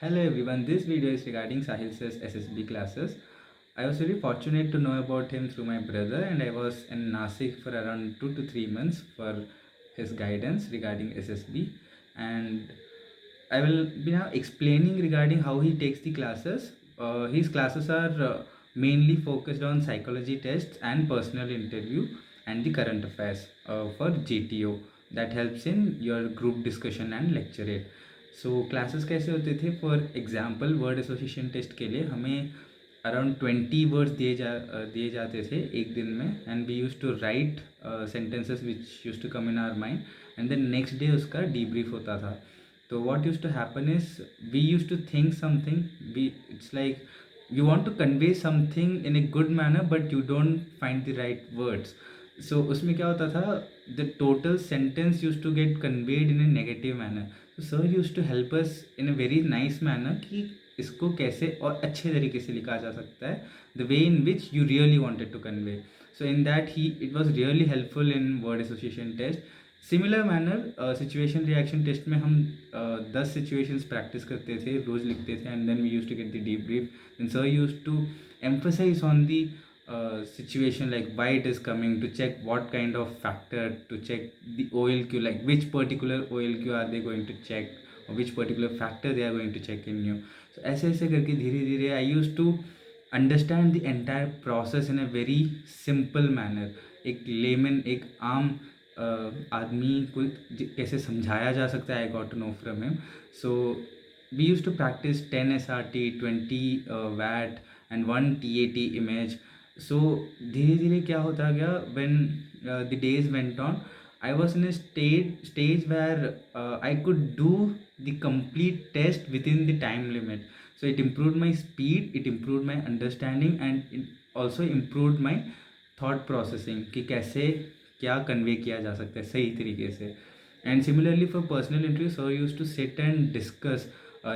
Hello everyone, this video is regarding Sahil Sir's SSB classes. I was very fortunate to know about him through my brother, and I was in Nasik for around 2 to 3 months for his guidance regarding SSB. And I will be now explaining regarding how he takes the classes. His classes are mainly focused on psychology tests and personal interview and the current affairs for GTO that helps in your group discussion and lecturate. So classes कैसे होते थे? For example word association test के लिए हमें around 20 words दिए जाते थे एक दिन में, and we used to write sentences which used to come in our mind, and then next day उसका डीब्रीफ होता था. तो what used to happen is we used to think something, we it's like you want to convey something in a good manner but you don't find the right words. So उसमें क्या होता था, the total sentence used to get conveyed in a negative manner. So sir used to help us in a very nice manner कि इसको कैसे और अच्छे तरीके से लिखा जा सकता है, the way in which you really wanted to convey. So in that it was really helpful in word association test. Similar manner situation reaction test में हम 10 सिचुएशंस प्रैक्टिस करते थे, रोज़ लिखते थे, and then we used to get the debrief. And sir used to emphasize on the situation, like why it is coming, to check what kind of factor, to check the OLQ, like which particular OLQ are they going to check, or which particular factor they are going to check in you. So ऐसे ऐसे करके धीरे धीरे I used to understand the entire process in a very simple manner. एक layman, एक आम आदमी को कैसे समझाया जा सकता है, I got to know from him. So we used to practice 10 SRT, 20 वैट एंड 1 TAT इमेज. सो धीरे धीरे क्या होता गया, when the days went on, I was in a stage where I could do the complete test within the time limit. So it improved my speed, it improved my understanding, and it also improved my thought processing कि कैसे क्या convey किया जा सकता है सही तरीके से. And similarly for personal interview, sir used to sit and discuss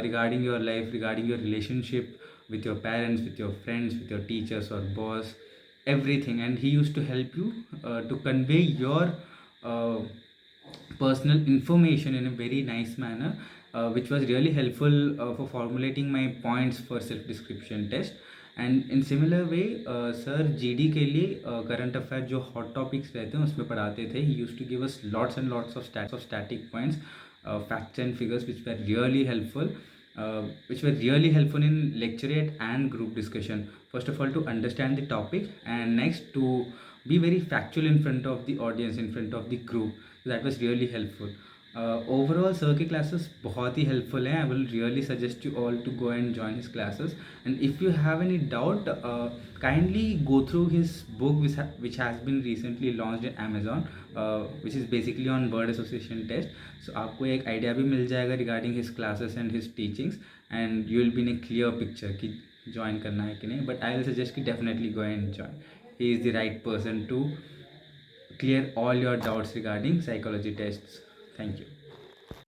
regarding your life, regarding your relationship with your parents, with your friends, with your teachers or boss, everything. And he used to help you to convey your uh, personal information in a very nice manner, which was really helpful for formulating my points for self description test. And in similar way sir GD के लिए current affair जो hot topics रहते हैं उसमें पढ़ाते थे. He used to give us lots and lots of static points, facts and figures which were really helpful, in lecturate and group discussion. First of all, to understand the topic, and next to be very factual in front of the audience, in front of the group. So that was really helpful. Overall sir के classes बहुत ही helpful हैं. I will really suggest you all to go and join his classes. And if you have any doubt, kindly go through his book which has been recently launched in Amazon, which is basically on word association test. So आपको एक idea भी मिल जाएगा regarding his classes and his teachings, and you will be in a clear picture कि join करना है कि नहीं. But I will suggest कि definitely go and join. He is the right person to clear all your doubts regarding psychology tests. Thank you.